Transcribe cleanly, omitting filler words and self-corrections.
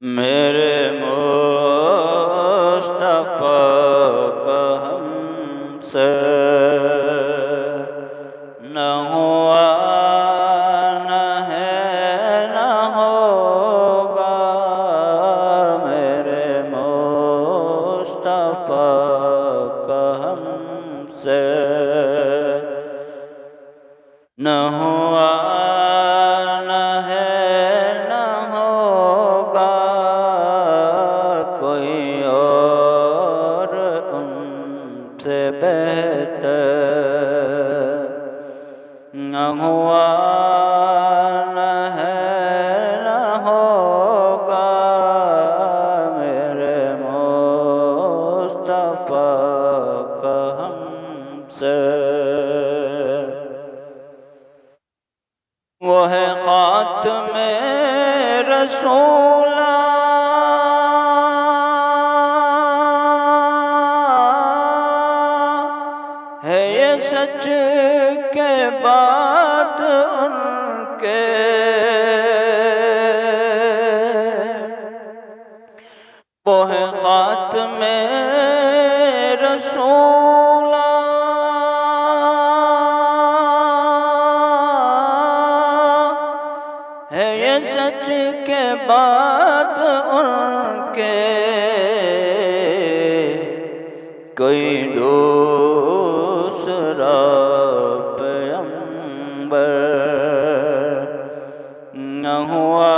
मेरे मुस्तफ़ा का हमसे न हुआ न है न होगा। मेरे मुस्तफ़ा का हमसे न हुआ न है न होगा। कोई और उनसे बेहतर न हुआ न है न होगा। मेरे मुस्तफ़ा का हमसे वो है ख़ातमे रसूला है ये सच के बाद उनके। वो है ख़ातमे रसूला है ये सच के बाद उनके। कोई दूसरा पैगंबर न हुआ